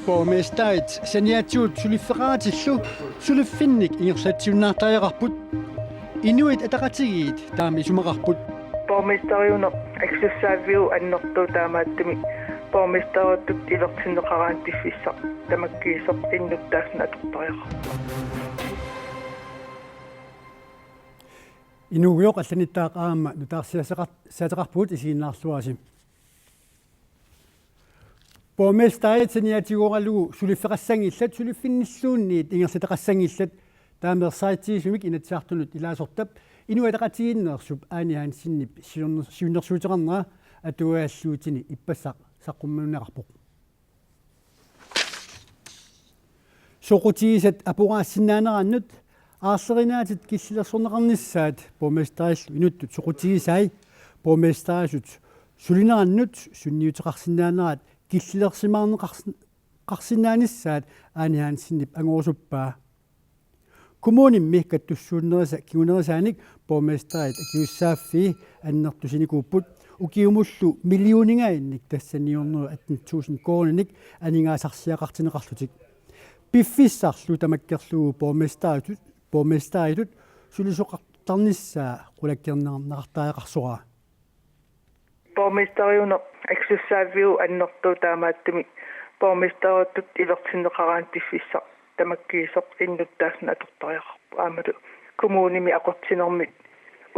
Borgmesteret saniatuut sulifferaatillu suliffinnik ingersatiunnaartariaqarput inuit ataqatigiit taami sumaqarput borgmesteriuner aksussaaviu annortuu taamaattumi borgmesteruttut ilertinneqaraan tiffissaq tamakkiisoq innuttaasna atortariqa inuguyoq allanittaaqaama nutaarsiasaqarsaataqarput isiinnaarluasim borgmesteret saniatiguoralugu sulifferassangillat suliffinnilluunniit ingersataqassangillat taamersaitiisumik inatsiartunut ilaasortap inuataqatiginneersup aanihaan sinnip siunnersuuteqarnera atuaalluutini ippassaq saqqummuneqarpoq soqutiisat apuraassinnaanerannut aarserinaatit kissilersorneqarnissaat borgmesterill inuttut soqutiisai borgmesterisut sulinerannut sunniuteqarsinnaaneraat kissilersimaarneqarsinnaanissaat aanihaan sinnip angorsuppaa kommunimmi kattussuunnerisa kiunerisaanik borgmesteret akiussaaffii annertusinikuupput ukiumullu milliuningainnik tassaniorneru 18.000 kronenik aningaasarsiaqartineqarlutik piffissarlu tamakkerlugu borgmesteritut sulisoqartarnissaa qulakkernernaqartaaqarsoraa borgmesteriuner aksussaaviu annortuu taamaattumi borgmesteruttut ilertinneqaraan tiffissaq tamakkiisoq innuttaasna atortariaqarpu aamatu kommunimi aqutsinermit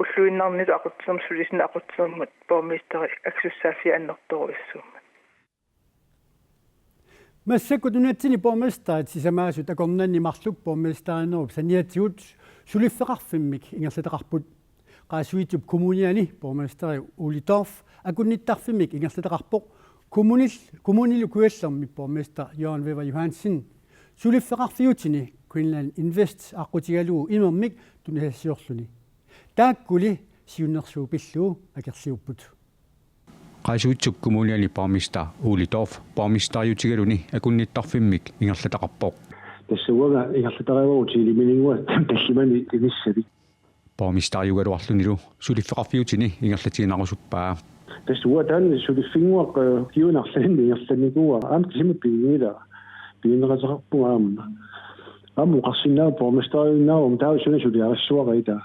уллуиннарнилу aqutsinerm sulisna aqutsinermut borgmesteri aksussaafi annorturuissuumma массаккутунатсини borgmesteret сисамаасут акорнанни марлук borgmesterinerup саниатигут сулиффеқарфиммик ингерлатеқарпут qaasuitup kommuniani borgmesteri Uli Dorf akunnittарфиммик ингерлатеқарпоқ kommunilu kuallermi borgmester Jørgen Weber Johansen sulifferarfiutini Queensland Invest aqutigalugu imermik tunasassiorluni taakkuli siunnersuupilluu akersiupput qaasuitsuk kommuniani borgmester Uli Dorf borgmesteriutigaluni akunnittarfimmik ingerlataqarpoq тассуага ингерлатариуутилиминигуа таллимани тимиссави borgmesteriugaluarlunilu sulifferarfiutini ingerlatиинарусуппаа тассуа таан сулиффингуақ киунарланни ингерланикуа аамтисимиппигингила пиинеқасеқарпугаама аму қарсинаа borgmesteriunnarum таусуна сулиарассуарита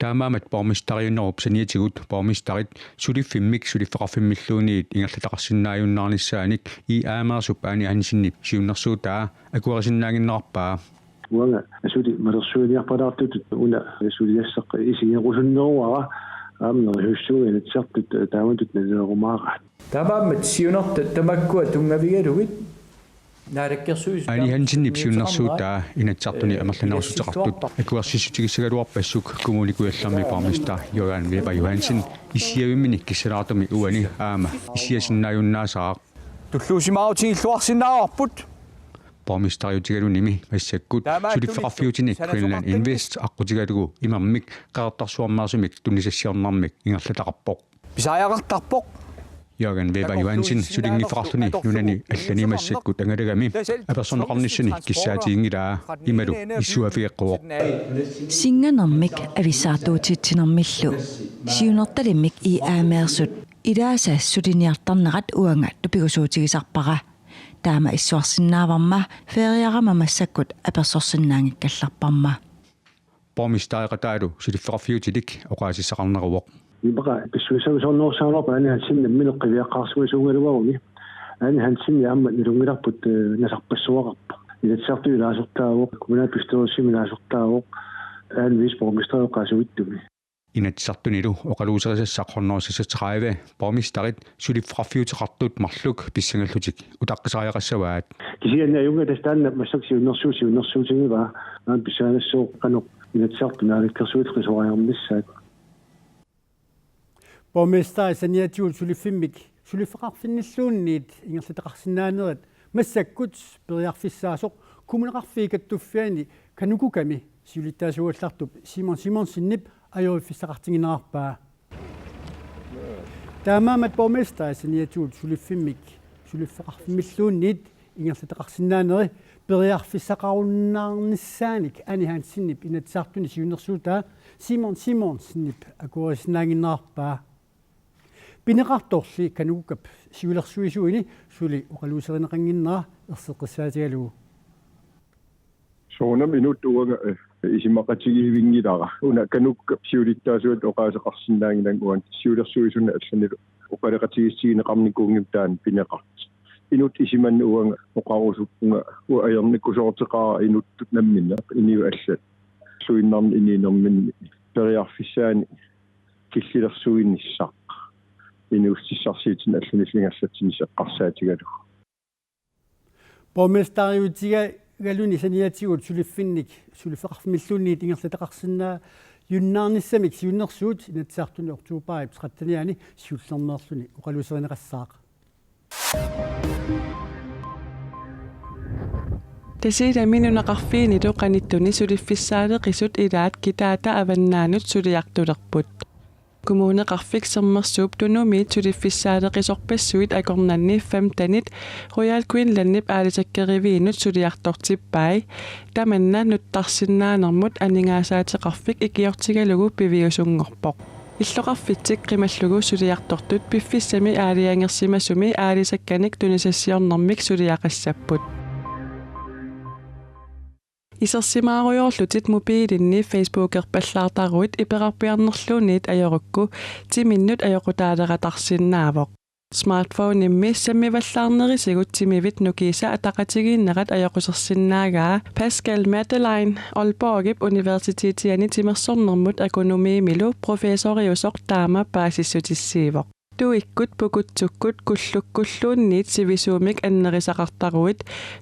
таамаамат borgmesteriunnerup saniatигут borgmesterit suliffimmik sulifferarfimmиллуунниит ингерлатақарсиннааюннаарниссааник и аамерсуп аани ансиннип сиуннэрсуутаа акуарисиннаагиннеқарпаа уанга асули малерсуиниарпалаартут уна асулиассақ исигерусуннеруара аамнер хуссуугинатсартут тааматут налерумаара таамаамат сиунерта тамаккуа тунгавигалугит аани хансиннип сиуннэрсуутаа инатсартуни амерланерусутеқартут акуарсиссутигиссагалуарпассук коммуникуяллерми borgmester Jørgen Weber Johansen исиавиммини киссалаартуми уани аама исиасиннааюннаасаа туллуусимаутигиллуарсинаарпут borgmesteriutigalunimi массаккут сулиффеқарфиутини Queensland Invest аққутигалугу имермик қаартарсуармаасумик тунисассиорнармик ингерлатақарпоқ писааяқартарпоқ Jørgen Weber Johansen сулингиффақартуни нунани алланимассаккут ангалагами аперсонеқарниссани киссаатиингилаа ималу иссуафиэққуоқ синганермик ависаартуутитсинермиллу сиунерталиммик и аамеерсут илааса сулиниартарнерат уанга тупигусуутигисарпара таама иссуарсинааварма фериарама массаккут аперсорсинаангиккалларпарма borgmesteriqatalu sulifferarfiutilik oqaasissaqarneruoq ибага писсуисагусорнерсаалерпа ани хансинна минеққивиаққарсуисуунгалуаруни ани хансинни аама нилунгиларпут насарпассуақарпа илатсартуи лаасортаавоқ коммуналпистериссимилаасортаавоқ ани вис borgmesteroqqaasuittumi inatsartunilu oqaluuserisassaqornorsissatraive borgmesterit sulifferarfiuteqartut marluk pissangallutik utaqqisariaqassavaat кисианна юнга тастаанна массаксиуннерсуутигива аан писсаанассоо каноқ илатсартунааликкерсуутеқисориармиссаат borgmester saniatuut suliffimmik sulifferarfinnilluunniit ingerlataqarsinnaaneret массаккут периарфиссаасоқ кумунеқарфиикаттуффиани канукуками сиулиттаасуаллартуп симонсиннип ajorfissaqartinginarpaa таамаамат borgmester saniatuut suliffimmik sulifferarfimmilluunniit ingerlataqarsinnaaneri periarfissaqarunnaarnissaanik anihaansinnip inatsartuni siunnersuutaa Simon sinnip akuorisnaanginnaarpaa pineqartorli kanuukap siulersuisuini suli uqaluuserineqanginnera erseqqissaatigalugu soona minut uanga isimaqatigivingilara una kanukka siulittaasuat oqaaseqarsinnaangilan uan siulersuisuna allanilu uqaleqatigissigineqarnikuungimtaan pineqart inut isimanni uanga oqarusuppunga uajernikkusoorteqara inuttut namminna iniu allat suinnarni iniinerminni periarfissaani killilersuinnissaq inuussissarsiitin allanillingallatsini seqqarsaatigalu borgmestariutiga galuni saniatigut suliffinnik sulifeqarfimilluunniit ingerlataqarsinnaa yunnaarnissamik siunnersuut inatsartuni oktuupaip qattaniani siullernerluni uqaluuserineqassaaq Tasida minunaqarfiini toqanittuni suliffissaadeqisut ilaat kitaata avannaanut suliartulerput Kommuneqarfik sermersuup tunumiit suliffissaadeqisorpassuit akornanni 15 Royal Queenslandnip aalisakkeriviinut suliartortippai tamanna nuttarsinnaanermut aningaasaatiqarfik ikiortigalugu piviusungorpoq Illoqarfitsik qimallugu suliartortut piffissami aaliangersimasumi aalisakkanik tunisassiornermik suliaqassapput Isersimaaruyorlutit mobiilinni Facebook-erpallaartaruit iperarpiarnerluunniit ajorukku 10 minut ajoqutaaleqatarsinnaavoq smartphone-immi sammivallaarnerisigut timivit nukiisa ataqatigiinnerat ajoqusersinnaagaa Pascal Madeline Aalborgip Universitetiani timersornermut akonomiimilu professoriusoq taama paasissutissiivoq Tuikkut pukutsukkut kullukkulluunniit sivisuumik annerisaqartaruit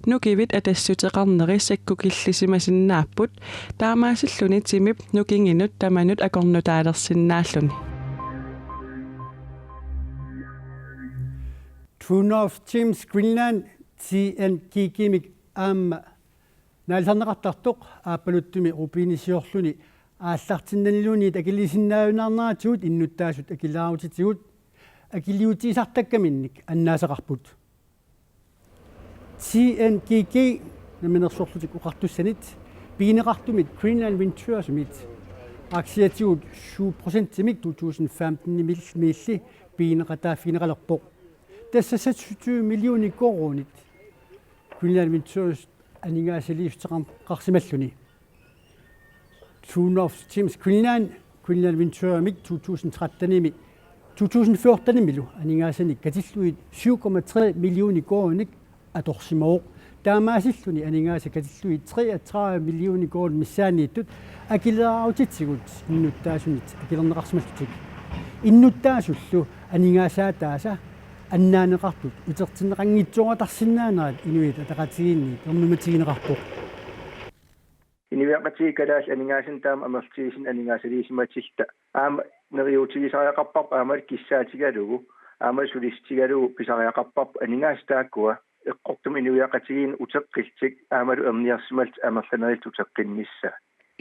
nukivit atassuteqarneri sakkukillisimasinnaaput taamaasilluni timip nukinginut tamanut akornutaalersinnaalluni True North Teams Greenland TNKKimik naalsarneqartartoq aapaluttumi rupiinisiorluni ааллартиннанилуунит акилисиннаавинаарнаатигут иннуттаасут акилаарутитигут акилиутиисартаккаминник аннаасеқарпут CNKK наминерсорлутик уқартуссанит пигинеқартумит Greenland Venturesumit аксиатигут 7%-имик 2015 милли пигинеқатааффигинеқалерпоқ тассасатсуту миллиони коронит Greenland Ventures анингаасалиифтеқарсималлуни True North Teams Greenland Venture 2013 2014 milu aningaasani katilluit 7,3 millioner kroner atorsimooq taamaasilluni aningaasa katilluit 33 millioner kroner missaaniittut akileraarutitsigut innuttaasunit akilerneqarsimallutik innuttaasullu aningaasaattaasa annaaneqartut utertinneqanngitsuaqatarsinnaanerat inuit ataqatigiinni ornumatigineqarpoq Iniviaqati kadaas aningasan taam amertiisin aningaasaliisimatilta aama neriutigisariaqarparp aamal kissaatigalugu aamal sulistigalugu pisariaqarparp aningaastaakkua eqqortum iniviaqatigiin uteqqiltik aamalu erniarsimalt amerlanerilt uteqqinnissa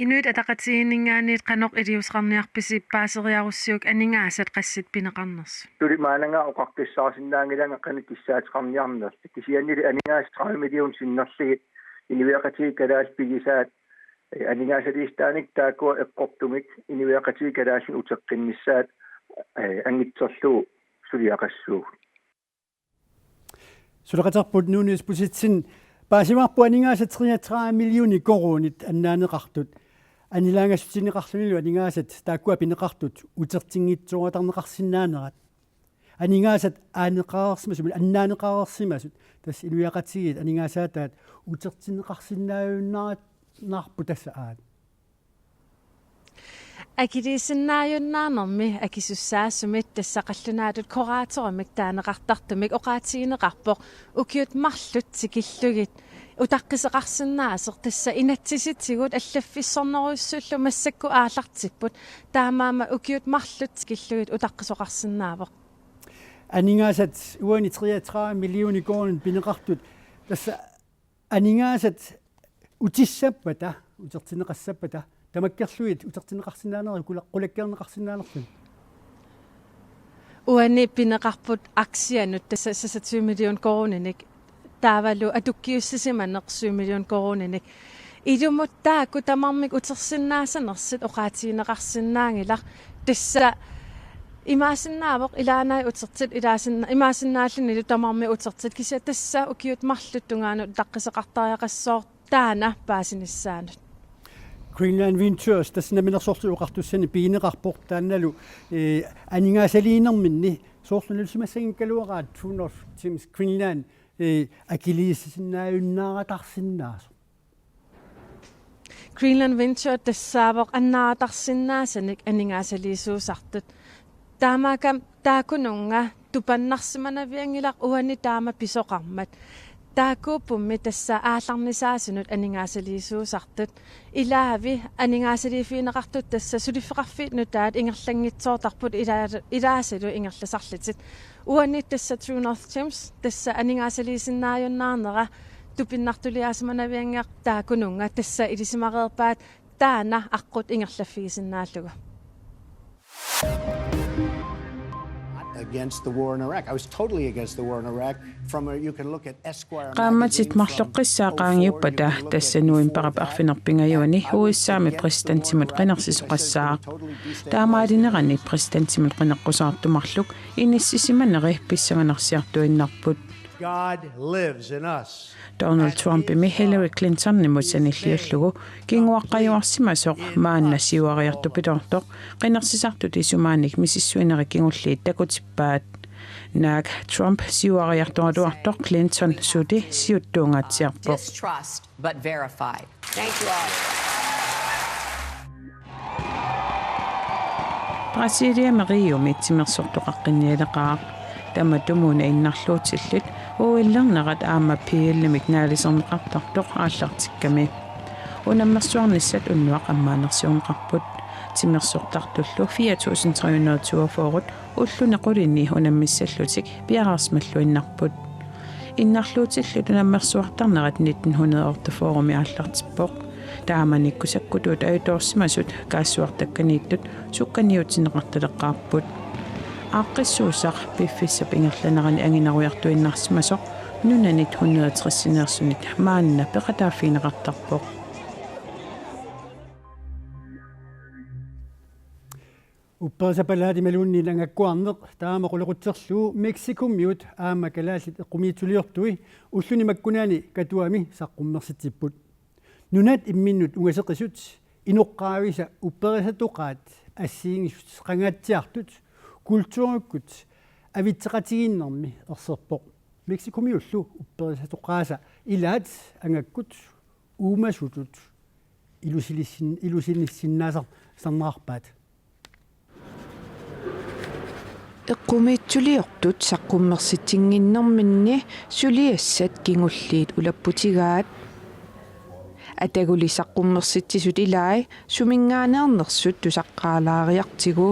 Inuit ataqatigiinningaaniit qanoq iliusqarniarpisi paaseriarussiuk aningaasat qassit pineqarners tuli maananga oqarqissaasinnaangilanga qani kissaatiqarniarnerl kisiannili aningaas 3 million sinnerligi iniviaqati kadaas pigisaat aningaasaliistaanik taakua eqqortumik iniviaqati kadaasin uteqqinnissaat angitserluu suliaqassuu Suleqatarput nuunis pusitsin paasimarpu aningaasat 33 millioner koronit annaaneqartut anilaangassutineqarlumilu aningaasat taakkua pineqartut utertingitsuaqatarneqarsinnaanerat aningaasat aaneqaarsimasumil annaaneqaarsimasut tas inuiaqatigit aningaasaattaat utertinneqarsinnaayunnarat narpu tassa aat Akilisinnaayunnaarnermi akisussaasumit tassaqallunaatut kuraatoramik taaneqartartumik oqaatigineqarpoq ukiut marlut tikillugit utaqqisеқарсиннааser tassa inatsisitigut allaffissorneruissullu massakku aallartipput taamaama ukiut marlut tikillugit utaqqisоқарсиннаавоq aningaasat uani 33 millioner kroner pineqartut tassa aningaasat utissapata utertinneqassapata tamakkerluit utertinneqarsinnaaneri qulakkerneqarsinnaanerlun uani pineqarput aksianut tassa 7 million kronenik taavalu atukkiussisimanneq 7 million kronenik ilumut taakku tamarmik utersinnaasanersit oqaatigineqarsinnaangilaq tassa имаасиннаавоқ илаанаа утертит илаасинна имаасиннааллини лутамарми утертит кися тасса укиут марлуттунгаану таққисеқартариақассоор таана паасиниссаанут Greenland Ventures тассна минерсортуоқартуссани пиинеқарпоқ таанналу анингаасалиинерминни соорлунилсимассагин калуараат Tuner Teams Greenland акилииссиннааюннааратарсиннаас Greenland Venture тассаавоқ аннаатарсиннаасаник анингаасалиисуусартут таамаакам таакунунга тупаннарсиманавиангилақ уани таама писоқармат таакууппумми тасса аалларнисаасунут анингаасалиисуусартут илаави анингаасалиифиинеқартут тасса сулиффеқарфиитну таат ингерлангитсоортарпут илаасалу ингерласарлитит уани тасса Tuner Teams тасса анингаасалиисиннааюннаарнера тупиннартулиаасманавиангеқ таакунунга тасса илисимареерпаат таана аққут ингерлаффигисиннааллуга against the war in Iraq. I was totally against the war in Iraq. You can look at Esquire. Qammatit marloqqissaaqaangiuppata tassanuin parap arfinerpingayuani huissaami presidentsimut qinersisoqassaa taamaalinnerani presidentsimut qineqqusaartumarluk inissisimanneri pissanganarsiartuinnarput God lives in us. Donald Trump imi Hillary Clinton nimutsanilliullugu kinguaqqajuarsimasoq maannasiuariartupitortoq qinersisartut isumaanik misissuineri kingulliit takutippaat naak Trump siuariartoraluartoq Clinton suti siuttuungaatsiarpoq distrust but verified. Thank you all. Brasilia Mario mitsimersortoqaqqinnialeqaa tamatumuuna innarluutillut uillernerat aama piillimik naaliserneqartartoq aallartikkami unammersuarnissat unnuaq ammaanersiunqarput timersortartullu 4342 ullunequlinni unammissallutik piararsmalluinnarput innarluutillut unammersuartarnerat 1908 forumi aallartippoq taamanikkusakkutuut ayutorsimasut kaassuartakkaniittut sukkaniutineqartaleqqaarput aqissuusaq piffissap ingerlanerani anginaruiartuinnarsimasoq nunanit 160-sinersunit maanna peqataafiineqartarpoq uppaasapalaati malunni langakkuarneq taama qulequtserluu Mexicomiut aama kalaallit eqqumiituliortui ulluni makkunaani katuami saqqummersitsipput nunat imminnut ungaseqisut inoqqaavisa upperisatuqaat assiingisut qangatsiartut kultuurikkut avitseqatiginnermi erserpoq Mexicomiullu upperisatuqaasa ilaat angakkut uumasutut ilusinissinnaasar sarnaarpaat eqqumiitsuliortut saqqummersitsinginnerminni suliassat kingulliit ulapputigaat ataguli saqqummersitsisut ilai sumingaaneernersut tusaqqaalaariartigu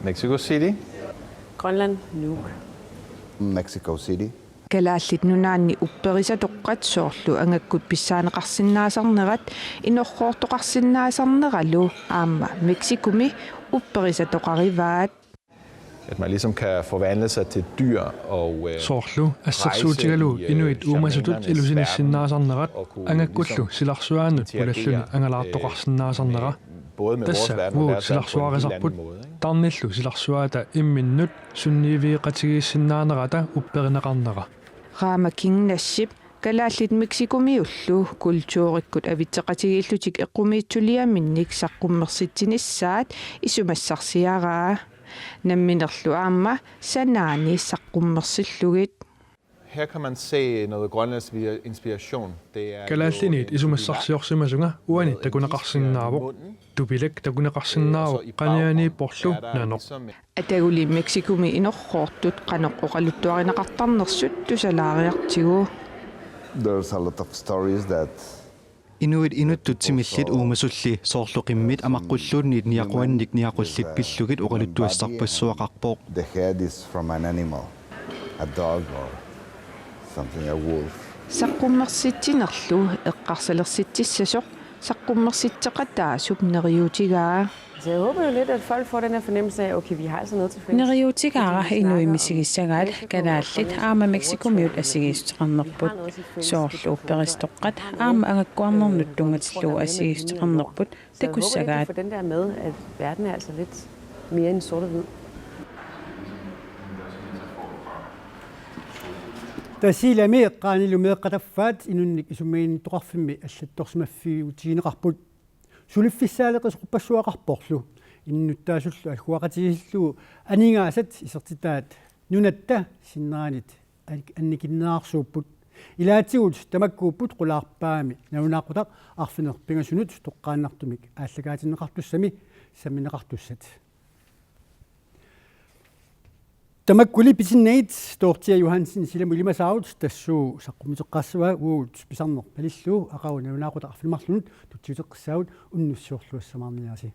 Mexico City. Grønland, Nuuk. Mexico City. kalaallit nunaanni upperisatoqqatsoorlu angakkut pissaaneqarsinnaasarnerat inorroortoqarsinnaasarneralu aamma Mexicumi upperisatoqarivaat At man ligesom kan forvandle sig til dyr og soorlu assarsuutigalu inuit uumasutut ilusinissinnaasarnerat angakkullu silarsuaanut ulalluni angalaartoqarsinnaasarnera tassa vuu silarsuarisarput tarnillu silarsuaata imminnut sunniiviiqatigiissinnaanерата upperineqarnera raama kingnassip kalaallit Mexikomiullu kultuurikkut avitseqatigiillutik eqqumiitsuliaminnik saqqummersitsinissaat isumassarsiaraa namminerlu aamma sanaani saqqummersillugit Her kan man se noget grønlandsk inspiration. Kalaallinit isumassarsiorsimasunga uani takunaqarsinnaavoq tupilak takunaqarsinnaavoq qaniani porlu nanoq ataguli Mexikomi inorroortut qanoqqoqaluttuarineqartarnersut tusalaariartigu There's a lot of stories that Inuit inuttutsimillit uumasulli soorluqimmit amaqqulluunniit niaquannik niaqullit pillugit uqaluttuassarpassuaqarpoq the head is from an animal, a dog or something, a wolf. saqqummersittinerlu eqqarsalersittissasuq saqqummersitteqataa subneriutigaa Så jeg håber jo lidt, at folk får den her fornemmelse af, okay, vi har altså noget til fælles. neriutigaara inuimisigisagaat kalaallit aama Mexikomiut assigiistuqarnerput soorlu upperistoqqat aama angakkuarnernuttungatillu assigiistuqarnerput takussagaat For den der med, at verden er altså lidt mere end sort og hvid. тасилами эққаанилу меэққатаффаат инунник исуммаин тоқарфимми аллатторсимаффиутигинеқарпут сулиффиссаалеқисоқпассуақарпорлу иннуттаасуллу алхуақатигиллу анингаасат исертитаат нунатта синнаанит анникиннаарсууппут илаатигут тамаккууппут қулаарпаами наунаақутақ арфинерпингасунут тоққааннартумик ааллагаатиннеқартуссами самминеқартуссат тамаккули писиннаит тоортиа Johansen силаму илимасаавут тассуу саққумитеққассуа уут писарнер палиллуу ақау наунаақутақ арфинмарлунут тутсиутеққиссаавут уннуссуорлуассамаарниаси